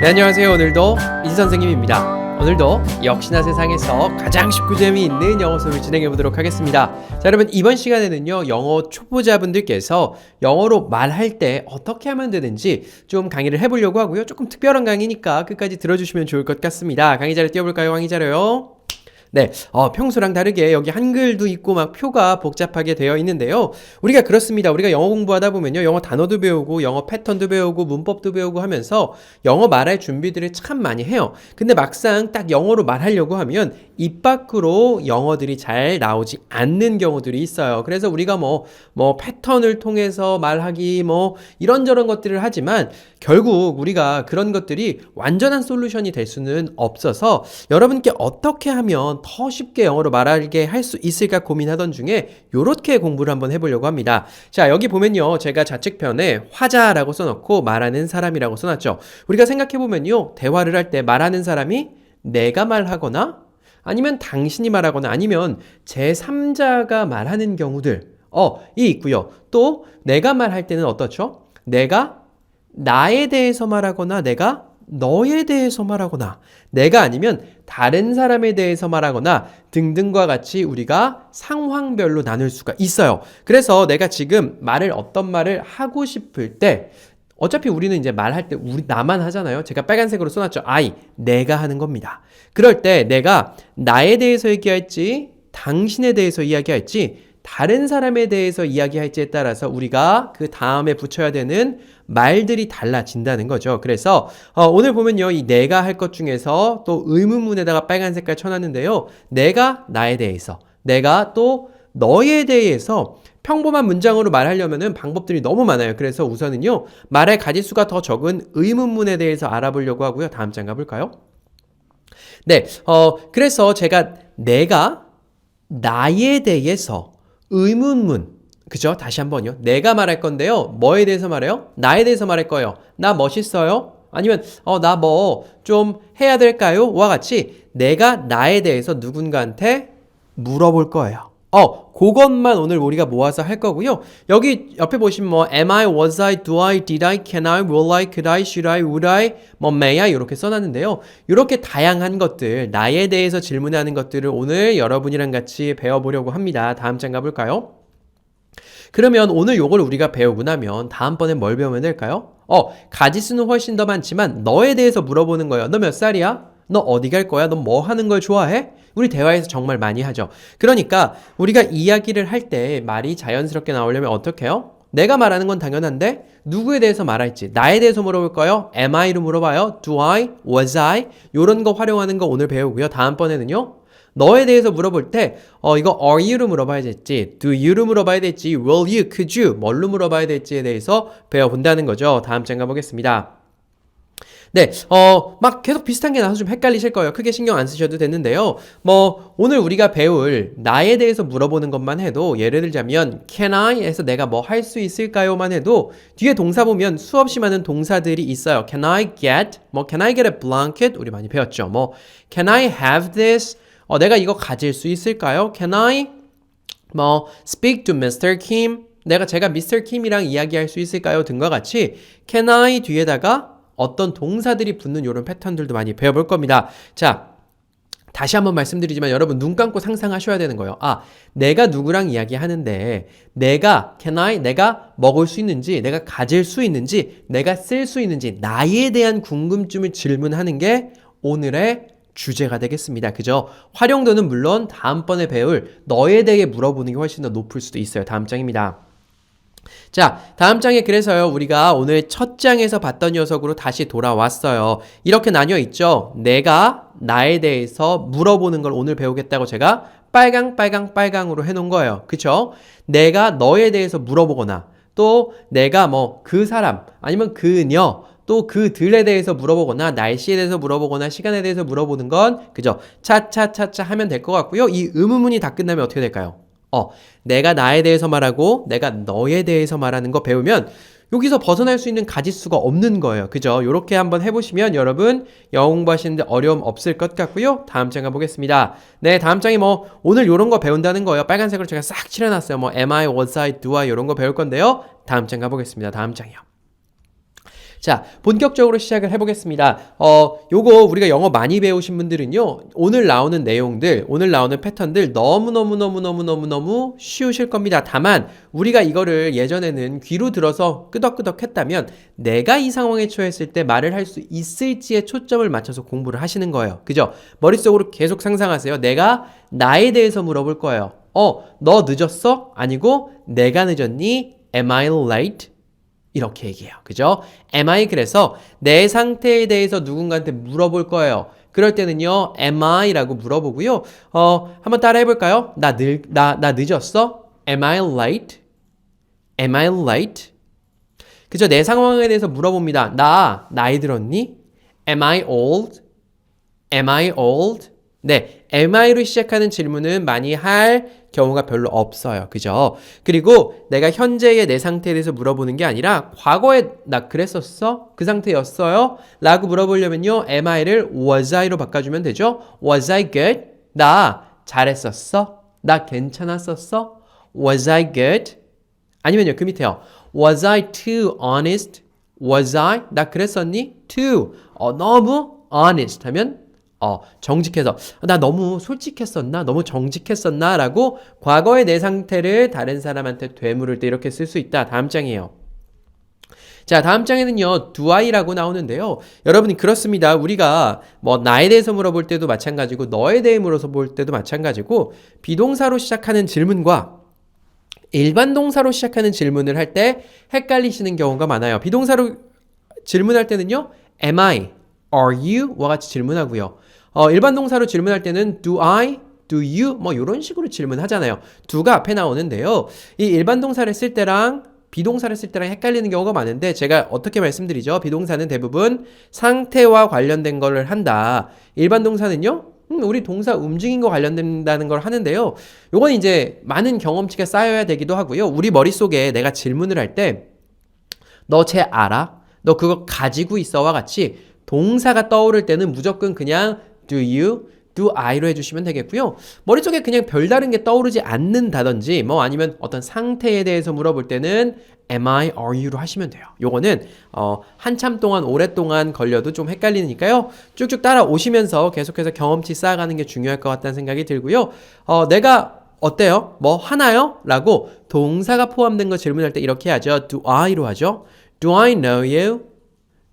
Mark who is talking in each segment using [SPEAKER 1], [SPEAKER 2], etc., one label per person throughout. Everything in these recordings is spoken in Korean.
[SPEAKER 1] 네, 안녕하세요. 오늘도 이지선생님입니다. 오늘도 역시나 세상에서 가장 쉽고 재미있는 영어 수업을 진행해 보도록 하겠습니다. 자, 여러분 이번 시간에는요, 영어 초보자분들께서 영어로 말할 때 어떻게 하면 되는지 좀 강의를 해보려고 하고요. 조금 특별한 강의니까 끝까지 들어주시면 좋을 것 같습니다. 강의 자료 띄워볼까요? 강의 자료요. 네, 평소랑 다르게 여기 한글도 있고 막 표가 복잡하게 되어 있는데요. 우리가 그렇습니다. 우리가 영어 공부하다 보면요, 영어 단어도 배우고 영어 패턴도 배우고 문법도 배우고 하면서 영어 말할 준비들을 참 많이 해요. 근데 막상 딱 영어로 말하려고 하면 입 밖으로 영어들이 잘 나오지 않는 경우들이 있어요. 그래서 우리가 뭐 패턴을 통해서 말하기 이런저런 것들을 하지만 결국 우리가 그런 것들이 완전한 솔루션이 될 수는 없어서 여러분께 어떻게 하면 더 쉽게 영어로 말하게 할 수 있을까 고민하던 중에 요렇게 공부를 한번 해보려고 합니다. 자, 여기 보면요, 제가 좌측편에 화자라고 써놓고 말하는 사람이라고 써놨죠. 우리가 생각해보면요, 대화를 할 때 말하는 사람이 내가 말하거나 아니면 당신이 말하거나 아니면 제3자가 말하는 경우들 이 있고요. 또 내가 말할 때는 어떻죠? 내가 나에 대해서 말하거나 내가 너에 대해서 말하거나 내가 아니면 다른 사람에 대해서 말하거나 등등과 같이 우리가 상황별로 나눌 수가 있어요. 그래서 내가 지금 어떤 말을 하고 싶을 때 어차피 우리는 이제 말할 때 나만 하잖아요. 제가 빨간색으로 써놨죠. 내가 하는 겁니다. 그럴 때 내가 나에 대해서 얘기할지 당신에 대해서 이야기할지 다른 사람에 대해서 이야기할지에 따라서 우리가 그 다음에 붙여야 되는 말들이 달라진다는 거죠. 그래서 오늘 보면요, 이 내가 할 것 중에서 또 의문문에다가 빨간 색깔 쳐놨는데요. 내가 나에 대해서, 내가 또 너에 대해서 평범한 문장으로 말하려면은 방법들이 너무 많아요. 그래서 우선은요, 말의 가지수가 더 적은 의문문에 대해서 알아보려고 하고요. 다음 장 가볼까요? 네, 그래서 제가 내가 나에 대해서 의문문, 그죠? 다시 한번요. 내가 말할 건데요. 뭐에 대해서 말해요? 나에 대해서 말할 거예요. 나 멋있어요? 아니면 나 뭐 좀 해야 될까요? 와 같이 내가 나에 대해서 누군가한테 물어볼 거예요. 그것만 오늘 우리가 모아서 할 거고요. 여기 옆에 보시면 am I, was I, do I, did I, can I, will I, could I, should I, would I, may I 이렇게 써놨는데요. 이렇게 다양한 것들, 나에 대해서 질문하는 것들을 오늘 여러분이랑 같이 배워보려고 합니다. 다음 장 가볼까요? 그러면 오늘 요걸 우리가 배우고 나면 다음번에 뭘 배우면 될까요? 가지수는 훨씬 더 많지만 너에 대해서 물어보는 거예요. 너 몇 살이야? 너 어디 갈 거야? 너 뭐 하는 걸 좋아해? 우리 대화에서 정말 많이 하죠. 그러니까 우리가 이야기를 할 때 말이 자연스럽게 나오려면 어떻게 해요? 내가 말하는 건 당연한데 누구에 대해서 말할지 나에 대해서 물어볼 거예요. am I로 물어봐요. do I, was I 요런 거 활용하는 거 오늘 배우고요. 다음번에는요. 너에 대해서 물어볼 때 이거 are you로 물어봐야 될지 do you로 물어봐야 될지 will you, could you 뭘로 물어봐야 될지에 대해서 배워본다는 거죠. 다음 장 가보겠습니다. 네, 막 계속 비슷한 게 나와서 좀 헷갈리실 거예요. 크게 신경 안 쓰셔도 되는데요. 오늘 우리가 배울 나에 대해서 물어보는 것만 해도 예를 들자면 can I 해서 내가 뭐 할 수 있을까요만 해도 뒤에 동사 보면 수없이 많은 동사들이 있어요. can I get, can I get a blanket? 우리 많이 배웠죠. can I have this? 내가 이거 가질 수 있을까요? Can I speak to Mr. Kim? 제가 Mr. Kim이랑 이야기할 수 있을까요? 등과 같이 can I 뒤에다가 어떤 동사들이 붙는 이런 패턴들도 많이 배워볼 겁니다. 자, 다시 한번 말씀드리지만 여러분 눈 감고 상상하셔야 되는 거예요. 내가 누구랑 이야기하는데 내가 먹을 수 있는지, 내가 가질 수 있는지, 내가 쓸 수 있는지 나에 대한 궁금증을 질문하는 게 오늘의 주제가 되겠습니다. 그죠? 활용도는 물론 다음번에 배울 너에 대해 물어보는 게 훨씬 더 높을 수도 있어요. 다음 장입니다. 자, 다음 장에 그래서요, 우리가 오늘 첫 장에서 봤던 녀석으로 다시 돌아왔어요. 이렇게 나뉘어 있죠? 내가 나에 대해서 물어보는 걸 오늘 배우겠다고 제가 빨강으로 해놓은 거예요. 그쵸? 내가 너에 대해서 물어보거나 또 내가 그 사람 아니면 그녀 또 그들에 대해서 물어보거나 날씨에 대해서 물어보거나 시간에 대해서 물어보는 건 그죠? 차차차차 하면 될 것 같고요. 이 의문문이 다 끝나면 어떻게 될까요? 내가 나에 대해서 말하고 내가 너에 대해서 말하는 거 배우면 여기서 벗어날 수 있는 가짓수가 없는 거예요. 그죠? 요렇게 한번 해보시면 여러분 영어 공부하시는데 어려움 없을 것 같고요. 다음 장 가보겠습니다. 네, 다음 장이 오늘 요런 거 배운다는 거예요. 빨간색으로 제가 싹 칠해놨어요. am I, was I, do I 요런 거 배울 건데요. 다음 장 가보겠습니다. 다음 장이요. 자, 본격적으로 시작을 해보겠습니다. 요거 우리가 영어 많이 배우신 분들은요, 오늘 나오는 내용들, 오늘 나오는 패턴들 너무너무 쉬우실 겁니다. 다만, 우리가 이거를 예전에는 귀로 들어서 끄덕끄덕 했다면, 내가 이 상황에 처했을 때 말을 할 수 있을지에 초점을 맞춰서 공부를 하시는 거예요. 그죠? 머릿속으로 계속 상상하세요. 내가 나에 대해서 물어볼 거예요. 너 늦었어? 아니고, 내가 늦었니? Am I late? 이렇게 얘기해요. 그죠? Am I 그래서 내 상태에 대해서 누군가한테 물어볼 거예요. 그럴 때는요, am I 라고 물어보고요. 한번 따라 해볼까요? 나 늦었어? Am I late? Am I late? 그죠? 내 상황에 대해서 물어봅니다. 나이 들었니? Am I old? Am I old? 네, am I로 시작하는 질문은 많이 할 경우가 별로 없어요. 그죠? 그리고 내가 현재의 내 상태에 대해서 물어보는 게 아니라 과거에 나 그랬었어? 그 상태였어요? 라고 물어보려면요. am I를 was I로 바꿔주면 되죠? was I good? 나 잘했었어? 나 괜찮았었어? was I good? 아니면요. 그 밑에요. was I too honest? was I? 나 그랬었니? too. 너무 honest 하면 정직해서 나 너무 솔직했었나? 너무 정직했었나? 라고 과거의 내 상태를 다른 사람한테 되물을 때 이렇게 쓸 수 있다. 다음 장이에요. 자, 다음 장에는요, do I라고 나오는데요. 여러분이 그렇습니다. 우리가 뭐 나에 대해서 물어볼 때도 마찬가지고 너에 대해 물어볼 때도 마찬가지고 비동사로 시작하는 질문과 일반 동사로 시작하는 질문을 할 때 헷갈리시는 경우가 많아요. 비동사로 질문할 때는요, am I, are you? 와 같이 질문하고요. 일반 동사로 질문할 때는 do I, do you? 뭐 이런 식으로 질문하잖아요. do가 앞에 나오는데요. 이 일반 동사를 쓸 때랑 비동사를 쓸 때랑 헷갈리는 경우가 많은데 제가 어떻게 말씀드리죠? 비동사는 대부분 상태와 관련된 걸 한다. 일반 동사는요? 우리 동사 움직인 거 관련된다는 걸 하는데요. 요건 이제 많은 경험치가 쌓여야 되기도 하고요. 우리 머릿속에 내가 질문을 할 때 너 쟤 알아? 너 그거 가지고 있어와 같이 동사가 떠오를 때는 무조건 그냥 do you, do I로 해주시면 되겠고요. 머릿속에 그냥 별다른 게 떠오르지 않는다든지 뭐 아니면 어떤 상태에 대해서 물어볼 때는 am I, are you로 하시면 돼요. 요거는 한참 동안 오랫동안 걸려도 좀 헷갈리니까요. 쭉쭉 따라오시면서 계속해서 경험치 쌓아가는 게 중요할 것 같다는 생각이 들고요. 내가 어때요? 뭐 하나요? 라고 동사가 포함된 거 질문할 때 이렇게 하죠. do I로 하죠. do I know you?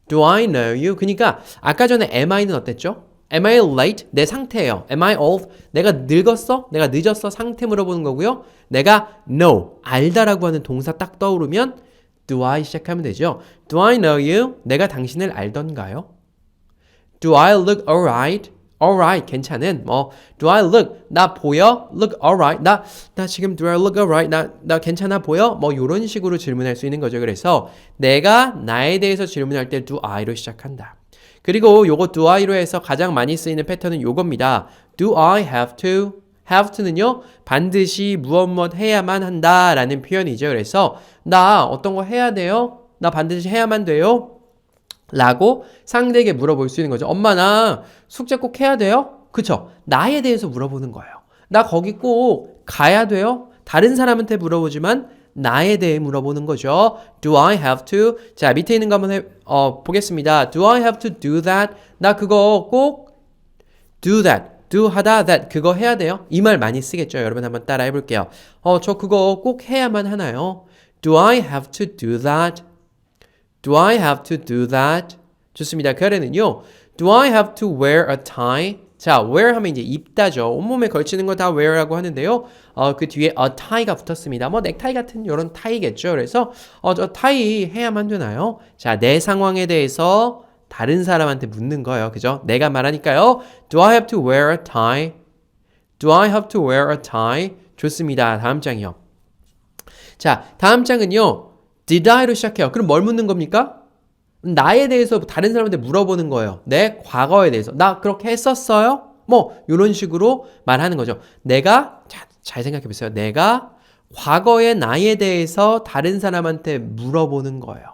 [SPEAKER 1] do I know you? 그러니까 아까 전에 am I는 어땠죠? am I late? 내 상태예요. am I old? 내가 늙었어? 내가 늦었어? 상태 물어보는 거고요. 내가 know, 알다라고 하는 동사 딱 떠오르면 do I 시작하면 되죠. do I know you? 내가 당신을 알던가요? do I look alright? alright, 괜찮은 do I look, 나 보여? look alright, 나 지금 do I look alright? 나 괜찮아 보여? 뭐 이런 식으로 질문할 수 있는 거죠. 그래서 내가 나에 대해서 질문할 때 do I로 시작한다. 그리고 요거 do I로 해서 가장 많이 쓰이는 패턴은 요겁니다. do I have to? have to는요, 반드시 무엇 해야만 한다 라는 표현이죠. 그래서 나 어떤 거 해야 돼요? 나 반드시 해야만 돼요? 라고 상대에게 물어볼 수 있는 거죠. 엄마 나 숙제 꼭 해야 돼요? 그쵸? 나에 대해서 물어보는 거예요. 나 거기 꼭 가야 돼요? 다른 사람한테 물어보지만 나에 대해 물어보는 거죠. Do I have to? 자, 밑에 있는 거 한번 보겠습니다. Do I have to do that? 나 그거 꼭 do that. do 하다 that 그거 해야 돼요? 이 말 많이 쓰겠죠. 여러분 한번 따라 해볼게요. 저 그거 꼭 해야만 하나요? Do I have to do that? Do I have to do that? 좋습니다. 그 아래는요. Do I have to wear a tie? 자, wear 하면 이제 입다죠. 온몸에 걸치는 거 다 wear라고 하는데요. 그 뒤에 a tie가 붙었습니다. 뭐 넥타이 같은 이런 타이겠죠. 그래서 저 타이 해야만 되나요? 자, 내 상황에 대해서 다른 사람한테 묻는 거예요. 그죠? 내가 말하니까요. Do I have to wear a tie? Do I have to wear a tie? 좋습니다. 다음 장이요. 자, 다음 장은요. Did I로 시작해요. 그럼 뭘 묻는 겁니까? 나에 대해서 다른 사람한테 물어보는 거예요. 내 과거에 대해서. 나 그렇게 했었어요? 뭐 이런 식으로 말하는 거죠. 내가 잘 생각해 보세요. 내가 과거의 나에 대해서 다른 사람한테 물어보는 거예요.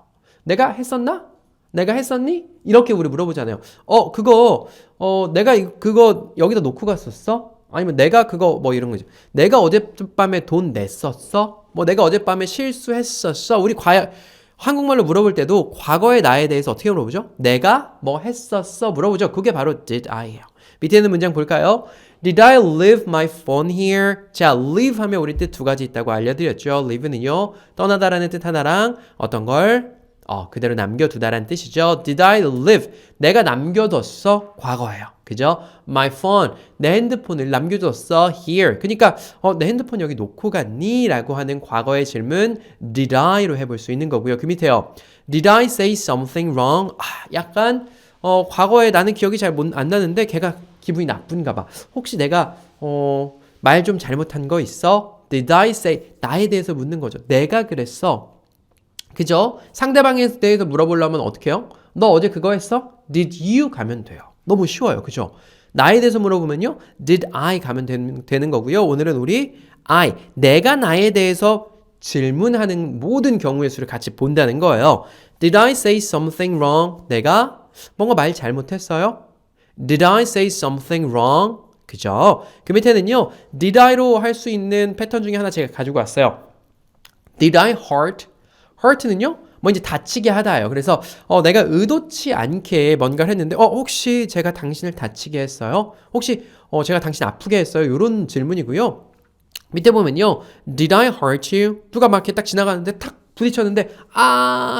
[SPEAKER 1] 내가 했었나? 내가 했었니? 이렇게 우리 물어보잖아요. 내가 그거 여기다 놓고 갔었어? 아니면 내가 그거 뭐 이런 거죠. 내가 어젯밤에 돈 냈었어? 뭐 내가 어젯밤에 실수했었어? 우리 한국말로 물어볼 때도 과거의 나에 대해서 어떻게 물어보죠? 내가 뭐 했었어 물어보죠. 그게 바로 did I예요. 밑에 있는 문장 볼까요? Did I leave my phone here? 자, leave 하면 우리 뜻 두 가지 있다고 알려드렸죠. leave는요, 떠나다라는 뜻 하나랑 어떤 걸 그대로 남겨두다라는 뜻이죠. Did I leave? 내가 남겨뒀어? 과거예요. 그죠? My phone, 내 핸드폰을 남겨뒀어 here. 그러니까 내 핸드폰 여기 놓고 갔니? 라고 하는 과거의 질문 Did I로 해볼 수 있는 거고요. 그 밑에요. Did I say something wrong? 약간 과거에 나는 기억이 잘 안 나는데 걔가 기분이 나쁜가 봐. 혹시 내가 말 좀 잘못한 거 있어? Did I say? 나에 대해서 묻는 거죠. 내가 그랬어. 그죠? 상대방에 대해서 물어보려면 어떻게 해요? 너 어제 그거 했어? Did you? 가면 돼요. 너무 쉬워요. 그죠? 나에 대해서 물어보면요. Did I? 가면 되는 거고요. 오늘은 우리 I, 내가 나에 대해서 질문하는 모든 경우의 수를 같이 본다는 거예요. Did I say something wrong? 내가 뭔가 말 잘못했어요? Did I say something wrong? 그죠? 그 밑에는요. Did I로 할 수 있는 패턴 중에 하나 제가 가지고 왔어요. Did I hurt? hurt는요? 뭐 이제 다치게 하다예요. 그래서 내가 의도치 않게 뭔가를 했는데 혹시 제가 당신을 다치게 했어요? 혹시 제가 당신 아프게 했어요? 이런 질문이고요. 밑에 보면요. Did I hurt you? 누가 막 이렇게 딱 지나가는데 탁 부딪혔는데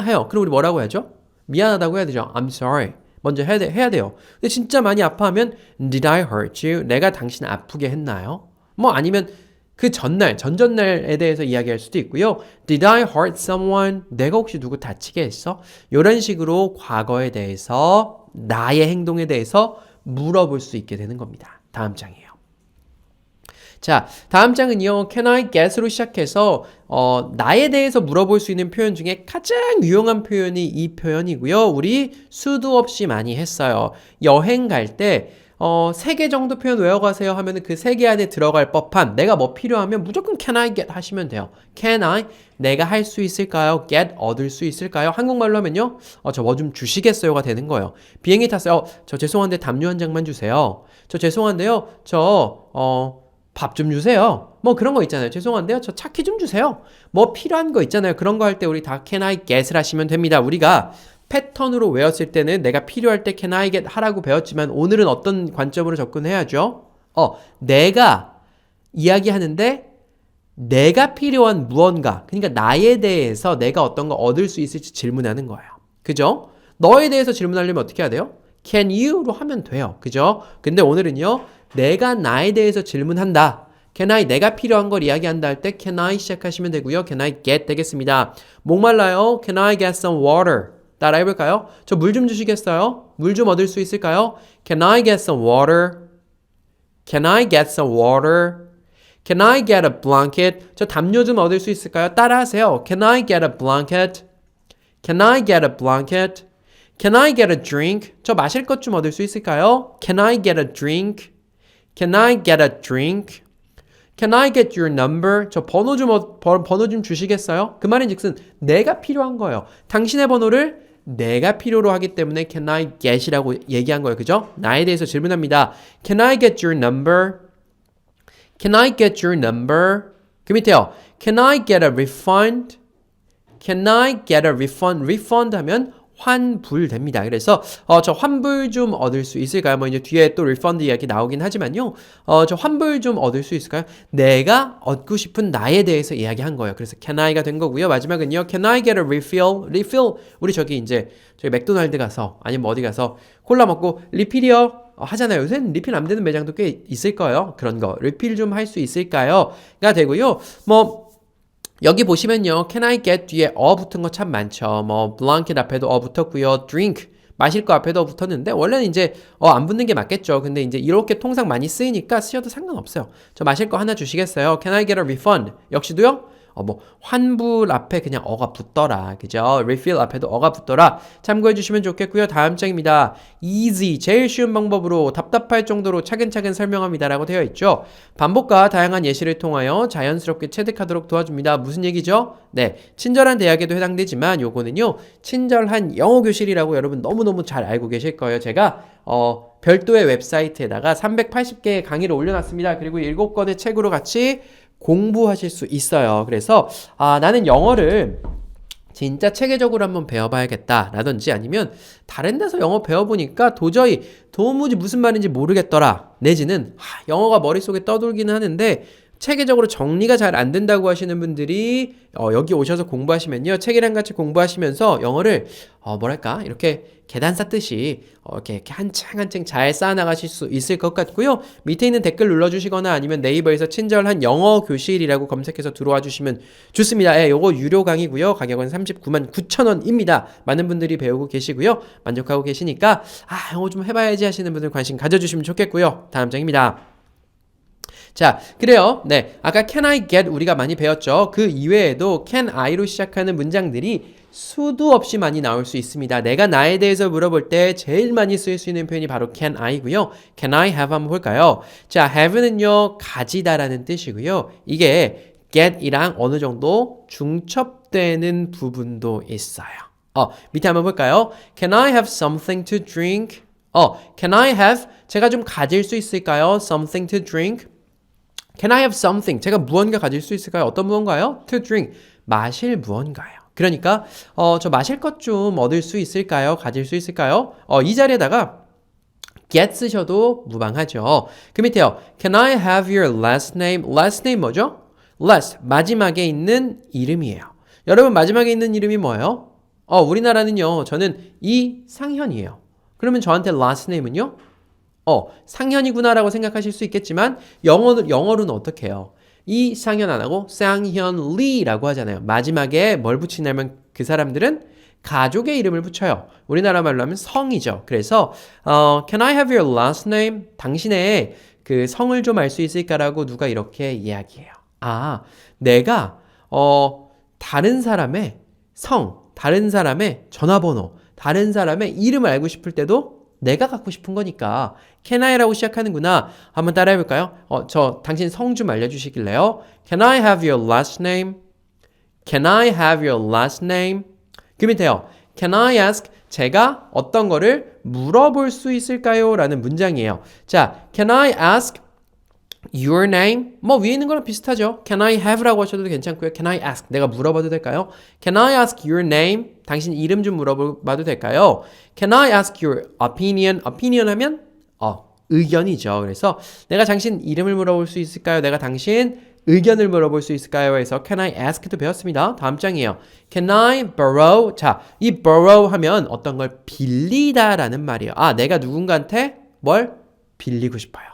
[SPEAKER 1] 해요. 그럼 우리 뭐라고 해야죠? 미안하다고 해야 되죠. I'm sorry. 먼저 해야 돼요. 근데 진짜 많이 아파하면 Did I hurt you? 내가 당신 아프게 했나요? 뭐 아니면 그 전날, 전전날에 대해서 이야기할 수도 있고요. Did I hurt someone? 내가 혹시 누구 다치게 했어? 이런 식으로 과거에 대해서, 나의 행동에 대해서 물어볼 수 있게 되는 겁니다. 다음 장이에요. 자, 다음 장은요. Can I get으로 시작해서 나에 대해서 물어볼 수 있는 표현 중에 가장 유용한 표현이 이 표현이고요. 우리 수도 없이 많이 했어요. 여행 갈 때 3개 정도 표현 외워가세요 하면은 그 3개 안에 들어갈 법한 내가 뭐 필요하면 무조건 can I get 하시면 돼요. Can I? 내가 할 수 있을까요? get 얻을 수 있을까요? 한국말로 하면요. 저 뭐 좀 주시겠어요가 되는 거예요. 비행기 탔어요. 저 죄송한데 담요 한 장만 주세요. 저 죄송한데요. 밥 좀 주세요. 뭐 그런 거 있잖아요. 죄송한데요. 저 차키 좀 주세요. 뭐 필요한 거 있잖아요. 그런 거 할 때 우리 다 can I get을 하시면 됩니다. 우리가 패턴으로 외웠을 때는 내가 필요할 때 can I get 하라고 배웠지만 오늘은 어떤 관점으로 접근해야죠? 내가 이야기하는데 내가 필요한 무언가, 그러니까 나에 대해서 내가 어떤 거 얻을 수 있을지 질문하는 거예요. 그죠? 너에 대해서 질문하려면 어떻게 해야 돼요? Can you로 하면 돼요. 그죠? 근데 오늘은요. 내가 나에 대해서 질문한다. Can I? 내가 필요한 걸 이야기한다 할 때 Can I 시작하시면 되고요. Can I get 되겠습니다. 목말라요. Can I get some water? 따라 해볼까요? 저 물 좀 주시겠어요? 물 좀 얻을 수 있을까요? Can I get some water? Can I get some water? Can I get a blanket? 저 담요 좀 얻을 수 있을까요? 따라 하세요. Can I get a blanket? Can I get a blanket? Can I get a drink? 저 마실 것 좀 얻을 수 있을까요? Can I get a drink? Can I get a drink? Can I get your number? 저 번호 좀 주시겠어요? 그 말인즉슨 내가 필요한 거예요. 당신의 번호를 내가 필요로 하기 때문에 Can I get이라고 얘기한 거예요. 그죠? 나에 대해서 질문합니다. Can I get your number? Can I get your number? 그 밑에요. Can I get a refund? Can I get a refund? refund 하면 환불됩니다. 그래서 저 환불 좀 얻을 수 있을까요? 뭐 이제 뒤에 또 리펀드 이야기 나오긴 하지만요. 저 환불 좀 얻을 수 있을까요? 내가 얻고 싶은 나에 대해서 이야기한 거예요. 그래서 can I가 된 거고요. 마지막은요. Can I get a refill? refill 우리 저기 맥도날드 가서 아니면 어디 가서 콜라 먹고 리필이요. 하잖아요. 요새는 리필 안 되는 매장도 꽤 있을 거예요. 그런 거 리필 좀 할 수 있을까요?가 되고요. 뭐 여기 보시면요. Can I get 뒤에 붙은 거 참 많죠. 뭐 blanket 앞에도 붙었고요. drink 마실 거 앞에도 붙었는데 원래는 이제 안 붙는 게 맞겠죠. 근데 이제 이렇게 통상 많이 쓰이니까 쓰셔도 상관없어요. 저 마실 거 하나 주시겠어요? Can I get a refund? 역시도요. 뭐 환불 앞에 그냥 어가 붙더라. 그죠? refill 앞에도 어가 붙더라. 참고해 주시면 좋겠고요. 다음 장입니다. easy 제일 쉬운 방법으로 답답할 정도로 차근차근 설명합니다 라고 되어 있죠. 반복과 다양한 예시를 통하여 자연스럽게 체득하도록 도와줍니다. 무슨 얘기죠? 네, 친절한 대학에도 해당되지만 요거는요. 친절한 영어 교실이라고 여러분 너무너무 잘 알고 계실 거예요. 제가 별도의 웹사이트에다가 380개의 강의를 올려놨습니다. 그리고 7권의 책으로 같이 공부하실 수 있어요. 그래서 나는 영어를 진짜 체계적으로 한번 배워봐야겠다 라든지 아니면 다른 데서 영어 배워보니까 도무지 무슨 말인지 모르겠더라 내지는 영어가 머릿속에 떠돌기는 하는데 체계적으로 정리가 잘 안 된다고 하시는 분들이 여기 오셔서 공부하시면요 책이랑 같이 공부하시면서 영어를 이렇게 계단 쌓듯이 이렇게 한층 잘 쌓아나가실 수 있을 것 같고요. 밑에 있는 댓글 눌러주시거나 아니면 네이버에서 친절한 영어 교실이라고 검색해서 들어와 주시면 좋습니다. 예, 요거 유료 강의고요. 가격은 39만 9천 원입니다. 많은 분들이 배우고 계시고요. 만족하고 계시니까 영어 좀 해봐야지 하시는 분들 관심 가져주시면 좋겠고요. 다음 장입니다. 자, 그래요. 네. 아까 can I get 우리가 많이 배웠죠. 그 이외에도 can I로 시작하는 문장들이 수도 없이 많이 나올 수 있습니다. 내가 나에 대해서 물어볼 때 제일 많이 쓸 수 있는 표현이 바로 can I고요. can I have 한번 볼까요? 자, have는요. 가지다라는 뜻이고요. 이게 get이랑 어느 정도 중첩되는 부분도 있어요. 밑에 한번 볼까요? Can I have something to drink? Can I have 제가 좀 가질 수 있을까요? Something to drink? Can I have something? 제가 무언가 가질 수 있을까요? 어떤 무언가요? To drink. 마실 무언가요. 그러니까 저 마실 것 좀 얻을 수 있을까요? 가질 수 있을까요? 이 자리에다가 get 쓰셔도 무방하죠. 그 밑에요. Can I have your last name? Last name 뭐죠? last. 마지막에 있는 이름이에요. 여러분 마지막에 있는 이름이 뭐예요? 우리나라는요. 저는 이상현이에요. 그러면 저한테 last name은요? 상현이구나라고 생각하실 수 있겠지만 영어로는 어떻게 해요? 이상현 안 하고 쌍현리라고 하잖아요. 마지막에 뭘 붙이냐면 그 사람들은 가족의 이름을 붙여요. 우리나라 말로 하면 성이죠. 그래서 Can I have your last name? 당신의 그 성을 좀 알 수 있을까라고 누가 이렇게 이야기해요. 내가 다른 사람의 성, 다른 사람의 전화번호, 다른 사람의 이름을 알고 싶을 때도 내가 갖고 싶은 거니까 Can I라고 시작하는구나. 한번 따라해볼까요? 저 당신 성 좀 알려주시길래요. Can I have your last name? Can I have your last name? 그 밑에요. Can I ask? 제가 어떤 거를 물어볼 수 있을까요? 라는 문장이에요. 자, Can I ask your name? 위에 있는 거랑 비슷하죠. Can I have라고 하셔도 괜찮고요. Can I ask? 내가 물어봐도 될까요? Can I ask your name? 당신 이름 좀 물어봐도 될까요? Can I ask your opinion? opinion 하면 의견이죠. 그래서 내가 당신 이름을 물어볼 수 있을까요? 내가 당신 의견을 물어볼 수 있을까요? 해서 Can I ask도 배웠습니다. 다음 장이에요. Can I borrow? 자, 이 borrow 하면 어떤 걸 빌리다라는 말이에요. 내가 누군가한테 뭘 빌리고 싶어요.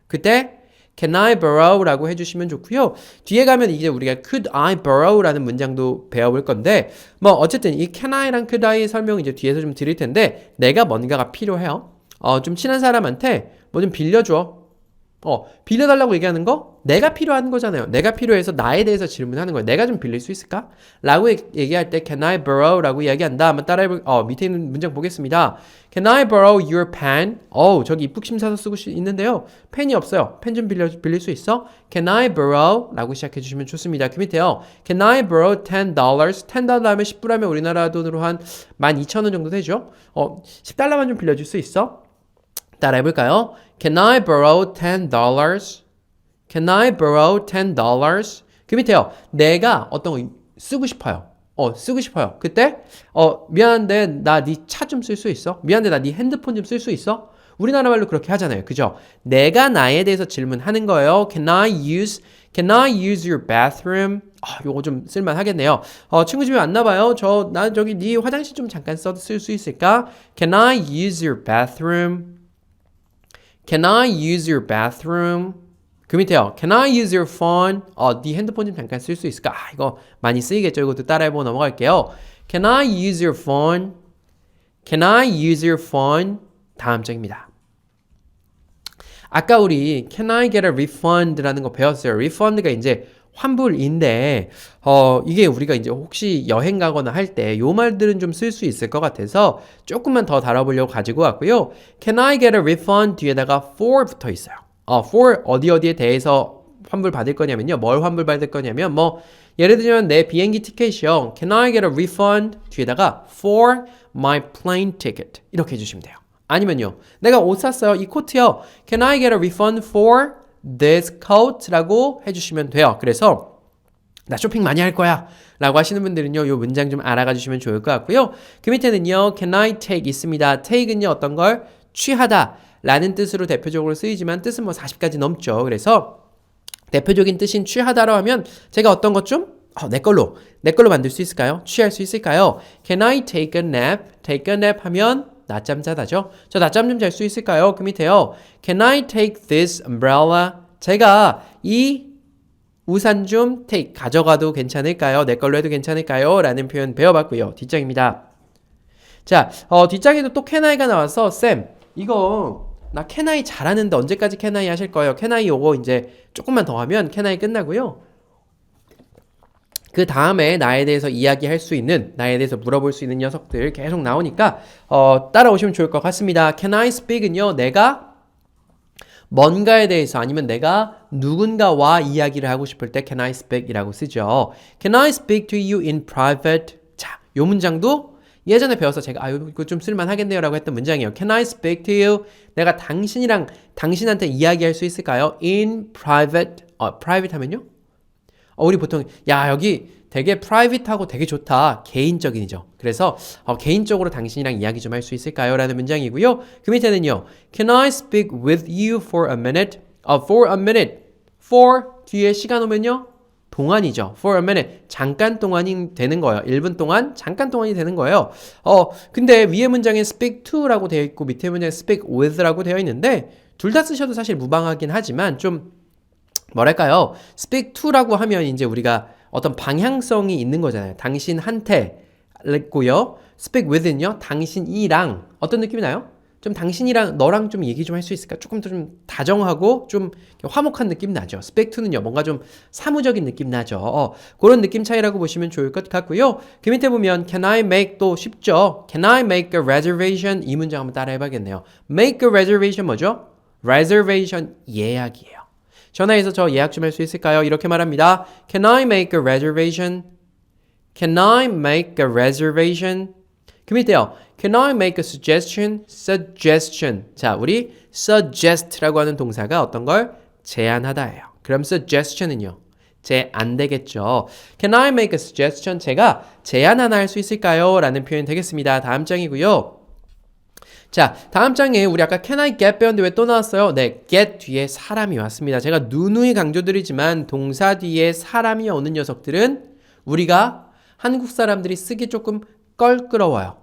[SPEAKER 1] 그때 Can I borrow라고 해주시면 좋고요. 뒤에 가면 이제 우리가 Could I borrow라는 문장도 배워볼 건데 어쨌든 이 Can I랑 Could I 설명 이제 뒤에서 좀 드릴 텐데 내가 뭔가가 필요해요. 좀 친한 사람한테 뭐 좀 빌려줘. 빌려달라고 얘기하는 거 내가 필요한 거잖아요. 내가 필요해서 나에 대해서 질문하는 거예요. 내가 좀 빌릴 수 있을까? 라고 얘기할 때 Can I borrow? 라고 이야기한다. 한번 밑에 있는 문장 보겠습니다. Can I borrow your pen? 저기 입북심 사서 쓰고 있는데요. 펜이 없어요. 펜 좀 빌릴 수 있어? Can I borrow? 라고 시작해 주시면 좋습니다. 그 밑에요. Can I borrow $10? $10 하면 10불 하면 우리나라 돈으로 한 12,000원 정도 되죠? 10달러만 좀 빌려줄 수 있어? 따라 해볼까요? Can I borrow $10? Can I borrow $10? 그 밑에요. 내가 어떤 거 쓰고 싶어요. 쓰고 싶어요. 그때 미안한데 나 네 차 좀 쓸 수 있어? 미안한데 나 네 핸드폰 좀 쓸 수 있어? 우리나라 말로 그렇게 하잖아요. 그죠? 내가 나에 대해서 질문하는 거예요. Can I use your bathroom? 요거 좀 쓸만 하겠네요. 친구 집에 왔나 봐요. 나 저기 네 화장실 좀 잠깐 쓸 수 있을까? Can I use your bathroom? Can I use your bathroom? 그 밑에요. Can I use your phone? 네 핸드폰 좀 잠깐 쓸 수 있을까? 이거 많이 쓰이겠죠. 이것도 따라해보고 넘어갈게요. Can I use your phone? Can I use your phone? 다음 장입니다. 아까 우리 Can I get a refund라는 거 배웠어요. refund가 이제 환불인데 이게 우리가 이제 혹시 여행 가거나 할 때 요 말들은 좀 쓸 수 있을 것 같아서 조금만 더 다뤄보려고 가지고 왔고요. Can I get a refund? 뒤에다가 for 붙어 있어요. for 어디에 대해서 환불 받을 거냐면요. 뭘 환불 받을 거냐면 예를 들면 내 비행기 티켓이요. Can I get a refund? 뒤에다가 for my plane ticket 이렇게 해주시면 돼요. 아니면요. 내가 옷 샀어요. 이 코트요. Can I get a refund for this coat? 라고 해주시면 돼요. 그래서 나 쇼핑 많이 할 거야 라고 하시는 분들은요, 요 문장 좀 알아가 주시면 좋을 것 같고요. 그 밑에는요, can I take 있습니다. take은요, 어떤 걸 취하다 라는 뜻으로 대표적으로 쓰이지만 뜻은 뭐 40가지 넘죠. 그래서 대표적인 뜻인 취하다라고 하면 제가 어떤 것 좀 내 걸로 만들 수 있을까요? 취할 수 있을까요? Can I take a nap? take a nap 하면 낮잠 자다죠. 저 낮잠 좀 잘 수 있을까요? 그 밑에요. Can I take this umbrella? 제가 이 우산 좀 take 가져가도 괜찮을까요? 내 걸로 해도 괜찮을까요? 라는 표현 배워봤고요. 뒷장입니다. 자, 뒷장에도 또 can I가 나와서 쌤 이거 나 can I 잘하는데 언제까지 can I 하실 거예요? can I 요거 이제 조금만 더 하면 can I 끝나고요. 그 다음에 나에 대해서 이야기할 수 있는, 나에 대해서 물어볼 수 있는 녀석들 계속 나오니까 따라오시면 좋을 것 같습니다. Can I speak은요, 내가 뭔가에 대해서 아니면 내가 누군가와 이야기를 하고 싶을 때 Can I speak 이라고 쓰죠. Can I speak to you in private? 자, 요 문장도 예전에 배워서 제가 이거 좀 쓸만하겠네요 라고 했던 문장이에요. Can I speak to you? 내가 당신한테 이야기할 수 있을까요? In private. private 하면요? 우리 보통 야 여기 되게 프라이빗하고 되게 좋다. 개인적인이죠. 그래서 개인적으로 당신이랑 이야기 좀 할 수 있을까요? 라는 문장이고요. 그 밑에는요. Can I speak with you for a minute? For a minute. for 뒤에 시간 오면요. 동안이죠. for a minute. 잠깐 동안이 되는 거예요. 1분 동안 잠깐 동안이 되는 거예요. 근데 위에 문장에 speak to라고 되어 있고 밑에 문장에 speak with라고 되어 있는데 둘 다 쓰셔도 사실 무방하긴 하지만 좀 뭐랄까요? speak to라고 하면 이제 우리가 어떤 방향성이 있는 거잖아요. 당신한테고요. speak with는요. 당신이랑 어떤 느낌이 나요? 좀 당신이랑 너랑 좀 얘기 좀 할 수 있을까? 조금 더 좀 다정하고 좀 화목한 느낌 나죠. speak to는요. 뭔가 좀 사무적인 느낌 나죠. 그런 느낌 차이라고 보시면 좋을 것 같고요. 그 밑에 보면 can I make 또 쉽죠. can I make a reservation? 이 문장 한번 따라 해봐야겠네요. make a reservation 뭐죠? reservation 예약이에요. 전화해서 저 예약 좀 할 수 있을까요? 이렇게 말합니다. Can I make a reservation? Can I make a reservation? 그 밑에요. Can I make a suggestion? Suggestion. 자, 우리 suggest라고 하는 동사가 어떤 걸 제안하다예요. 그럼 suggestion은요. 안 되겠죠. Can I make a suggestion? 제가 제안 하나 할 수 있을까요? 라는 표현이 되겠습니다. 다음 장이고요. 자, 다음 장에 우리 아까 can I get 배웠는데 왜 또 나왔어요? 네, get 뒤에 사람이 왔습니다. 제가 누누이 강조드리지만 동사 뒤에 사람이 오는 녀석들은 우리가 한국 사람들이 쓰기 조금 껄끄러워요.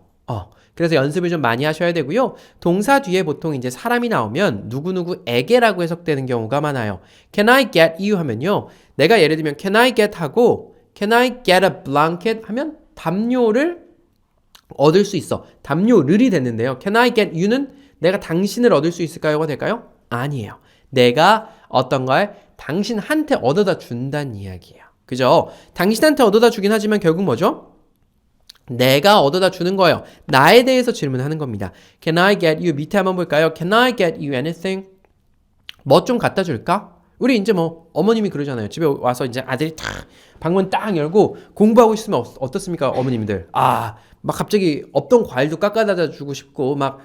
[SPEAKER 1] 그래서 연습을 좀 많이 하셔야 되고요. 동사 뒤에 보통 이제 사람이 나오면 누구누구에게라고 해석되는 경우가 많아요. Can I get you 하면요. 내가 예를 들면 can I get 하고 can I get a blanket 하면 담요를 얻을 수 있어. 담요를이 됐는데요. Can I get you는 내가 당신을 얻을 수 있을까요가 될까요? 아니에요. 내가 어떤 걸 당신한테 얻어다 준다는 이야기예요. 그죠? 당신한테 얻어다 주긴 하지만 결국 뭐죠? 내가 얻어다 주는 거예요. 나에 대해서 질문하는 겁니다. Can I get you? 밑에 한번 볼까요? Can I get you anything? 뭐 좀 갖다 줄까? 우리 이제 뭐 어머님이 그러잖아요. 집에 와서 이제 아들이 탁 방문 딱 열고 공부하고 있으면 어떻습니까? 어머님들. 막 갑자기 없던 과일도 깎아다 주고 싶고 막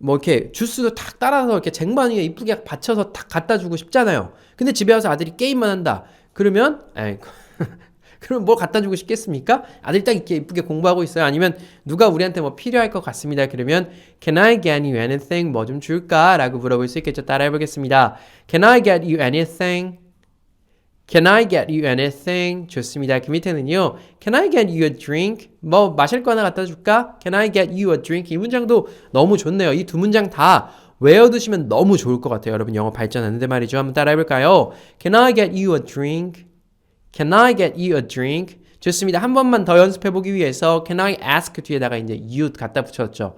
[SPEAKER 1] 뭐 이렇게 주스도 탁 따라서 이렇게 쟁반 위에 이쁘게 받쳐서 탁 갖다 주고 싶잖아요. 근데 집에 와서 아들이 게임만 한다. 그러면 그럼 뭘 갖다 주고 싶겠습니까? 아들이 딱 이렇게 이쁘게 공부하고 있어요. 아니면 누가 우리한테 뭐 필요할 것 같습니다. 그러면 Can I get you anything? 뭐 좀 줄까? 라고 물어볼 수 있겠죠. 따라해 보겠습니다. Can I get you anything? Can I get you anything? 좋습니다. 그 밑에는요. Can I get you a drink? 뭐 마실 거 하나 갖다 줄까? Can I get you a drink? 이 문장도 너무 좋네요. 이 두 문장 다 외워두시면 너무 좋을 것 같아요. 여러분 영어 발전하는데 말이죠. 한번 따라해볼까요? Can I get you a drink? Can I get you a drink? 좋습니다. 한 번만 더 연습해보기 위해서 Can I ask 뒤에다가 이제 you 갖다 붙였죠.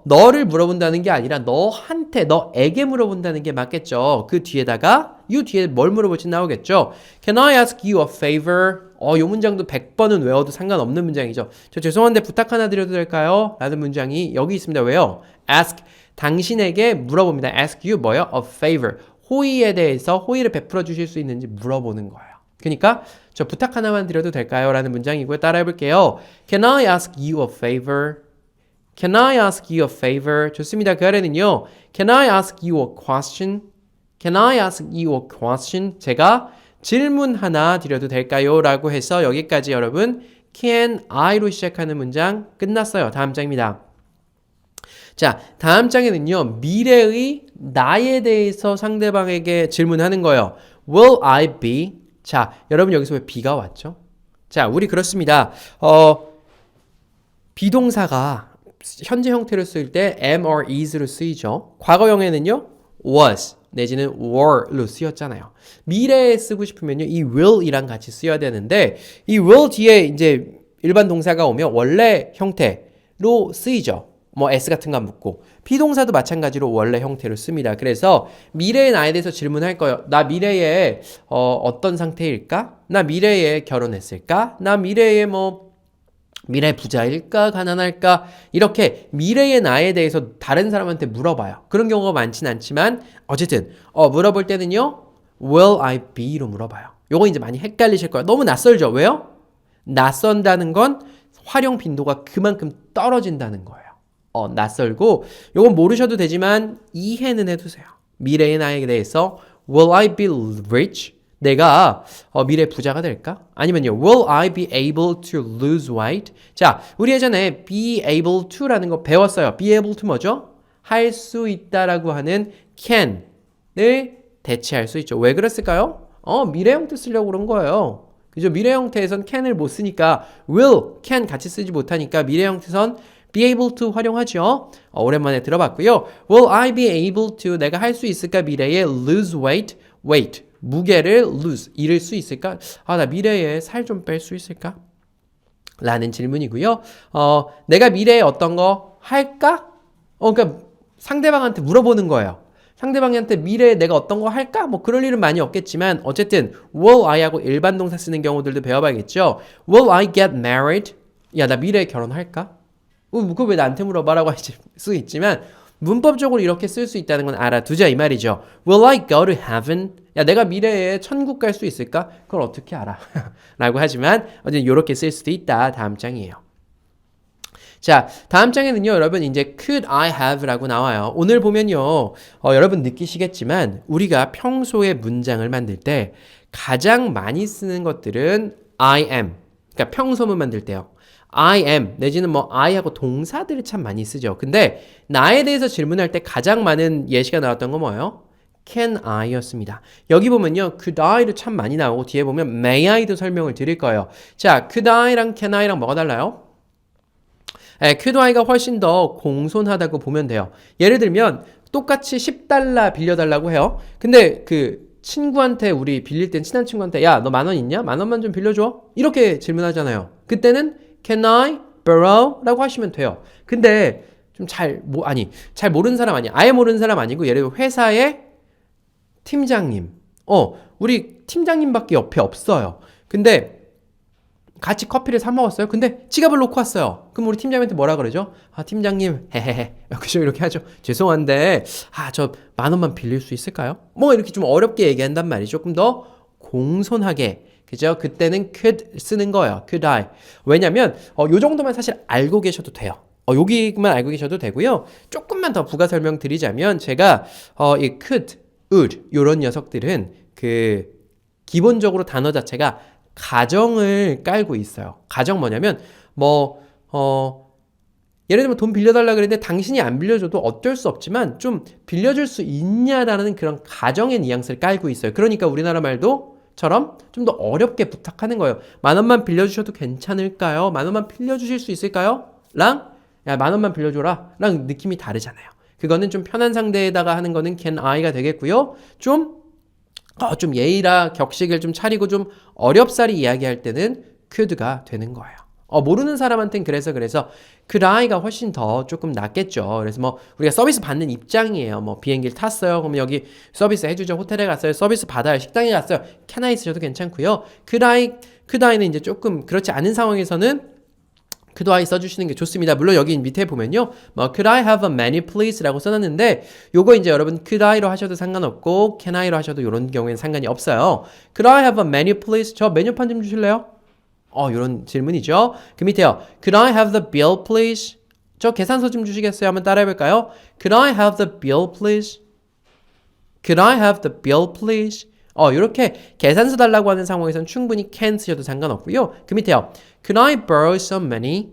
[SPEAKER 1] 너를 물어본다는 게 아니라 너에게 물어본다는 게 맞겠죠. 그 뒤에다가 you 뒤에 뭘 물어볼지 나오겠죠. Can I ask you a favor? 요 문장도 100번은 외워도 상관없는 문장이죠. 저 죄송한데 부탁 하나 드려도 될까요? 라는 문장이 여기 있습니다. 왜요? ask 당신에게 물어봅니다. ask you 뭐요? a favor. 호의에 대해서 호의를 베풀어 주실 수 있는지 물어보는 거예요. 그러니까 저 부탁 하나만 드려도 될까요? 라는 문장이고요. 따라해 볼게요. Can I ask you a favor? Can I ask you a favor? 좋습니다. 그 아래는요. Can I ask you a question? Can I ask you a question? 제가 질문 하나 드려도 될까요? 라고 해서 여기까지 여러분 can I로 시작하는 문장 끝났어요. 다음 장입니다. 자, 다음 장에는요. 미래의 나에 대해서 상대방에게 질문하는 거예요. Will I be? 자, 여러분 여기서 왜 be가 왔죠? 자, 우리 그렇습니다. 비동사가 현재 형태로 쓰일 때 am or is로 쓰이죠. 과거형에는요. was 내지는 were로 쓰였잖아요. 미래에 쓰고 싶으면요. 이 will이랑 같이 쓰여야 되는데 이 will 뒤에 이제 일반 동사가 오면 원래 형태로 쓰이죠. 뭐 s 같은 거 안 붙고 비동사도 마찬가지로 원래 형태로 씁니다. 그래서 미래의 나에 대해서 질문할 거예요. 나 미래에 어떤 상태일까? 나 미래에 결혼했을까? 나 미래에 미래 부자일까? 가난할까? 이렇게 미래의 나에 대해서 다른 사람한테 물어봐요. 그런 경우가 많진 않지만 어쨌든 물어볼 때는요. Will I be로 물어봐요. 요거 이제 많이 헷갈리실 거예요. 너무 낯설죠? 왜요? 낯선다는 건 활용 빈도가 그만큼 떨어진다는 거예요. 낯설고 요건 모르셔도 되지만 이해는 해두세요. 미래의 나에 대해서 Will I be rich? 내가 미래 부자가 될까? 아니면요 Will I be able to lose weight? 자, 우리 예전에 be able to라는 거 배웠어요. be able to 뭐죠? 할 수 있다라고 하는 can을 대체할 수 있죠. 왜 그랬을까요? 미래 형태 쓰려고 그런 거예요. 그죠? 미래 형태에선 can을 못 쓰니까 will, can 같이 쓰지 못하니까 미래 형태선 be able to 활용하죠. 오랜만에 들어봤고요. Will I be able to 내가 할 수 있을까? 미래에 lose weight 무게를 lose 잃을 수 있을까? 나 미래에 살 좀 뺄 수 있을까? 라는 질문이고요. 내가 미래에 어떤 거 할까? 그러니까 상대방한테 물어보는 거예요. 상대방한테 미래에 내가 어떤 거 할까? 그럴 일은 많이 없겠지만 어쨌든 will I하고 일반 동사 쓰는 경우들도 배워봐야겠죠. Will I get married? 야, 나 미래에 결혼할까? 그거 왜 나한테 물어봐라고 할 수 있지만 문법적으로 이렇게 쓸 수 있다는 건 알아두자 이 말이죠. Will I go to heaven? 야, 내가 미래에 천국 갈 수 있을까? 그걸 어떻게 알아? 라고 하지만 어쨌든 이렇게 쓸 수도 있다. 다음 장이에요. 자, 다음 장에는요. 여러분 이제 could I have라고 나와요. 오늘 보면요. 여러분 느끼시겠지만 우리가 평소에 문장을 만들 때 가장 많이 쓰는 것들은 I am. 그러니까 평소문 만들 때요. I am 내지는 I하고 동사들을 참 많이 쓰죠. 근데 나에 대해서 질문할 때 가장 많은 예시가 나왔던 건 뭐예요? Can I였습니다. 여기 보면요. Could I도 참 많이 나오고 뒤에 보면 May I도 설명을 드릴 거예요. 자, Could I랑 Can I랑 뭐가 달라요? Could I가 훨씬 더 공손하다고 보면 돼요. 예를 들면 똑같이 $10 빌려달라고 해요. 근데 친구한테 우리 빌릴 땐 친한 친구한테 야, 너 10,000원 있냐? 10,000원만 좀 빌려줘. 이렇게 질문하잖아요. 그때는 Can I borrow? 라고 하시면 돼요. 근데 좀 잘 모르는 사람 아니야. 아예 모르는 사람 아니고 예를 들어 회사의 팀장님. 우리 팀장님밖에 옆에 없어요. 근데 같이 커피를 사 먹었어요. 근데 지갑을 놓고 왔어요. 그럼 우리 팀장님한테 뭐라 그러죠? 팀장님, 헤헤헤. 그죠? 이렇게 하죠. 죄송한데, 저 10,000원만 빌릴 수 있을까요? 이렇게 좀 어렵게 얘기한단 말이죠. 조금 더 공손하게. 그죠? 그때는 could 쓰는 거예요. could I. 왜냐면, 요 정도만 사실 알고 계셔도 돼요. 여기만 알고 계셔도 되고요. 조금만 더 부가 설명 드리자면, 제가, 이 could, would, 요런 녀석들은 기본적으로 단어 자체가 가정을 깔고 있어요. 가정 뭐냐면, 예를 들면 돈 빌려달라 그랬는데 당신이 안 빌려줘도 어쩔 수 없지만 좀 빌려줄 수 있냐라는 그런 가정의 뉘앙스를 깔고 있어요. 그러니까 우리나라 말도 처럼 좀 더 어렵게 부탁하는 거예요. 10,000원만 빌려주셔도 괜찮을까요? 10,000원만 빌려주실 수 있을까요? 야, 10,000원만 빌려줘라. 랑 느낌이 다르잖아요. 그거는 좀 편한 상대에다가 하는 거는 can I가 되겠고요. 좀 예의라 격식을 좀 차리고 좀 어렵사리 이야기할 때는 could가 되는 거예요. 모르는 사람한테는 그래서 could I가 훨씬 더 조금 낫겠죠. 그래서 우리가 서비스 받는 입장이에요. 비행기를 탔어요. 그러면 여기 서비스 해주죠. 호텔에 갔어요. 서비스 받아요. 식당에 갔어요. Can I 쓰셔도 괜찮고요. could I는 이제 조금 그렇지 않은 상황에서는 could I 써주시는 게 좋습니다. 물론 여기 밑에 보면요. could I have a menu please? 라고 써놨는데 요거 이제 여러분 could I로 하셔도 상관없고 can I로 하셔도 이런 경우에는 상관이 없어요. could I have a menu please? 저 메뉴판 좀 주실래요? 이런 질문이죠. 그 밑에요. Could I have the bill, please? 저 계산서 좀 주시겠어요? 한번 따라해볼까요? Could I have the bill, please? Could I have the bill, please? 이렇게 계산서 달라고 하는 상황에서는 충분히 can 쓰셔도 상관없고요. 그 밑에요. Can I borrow some money?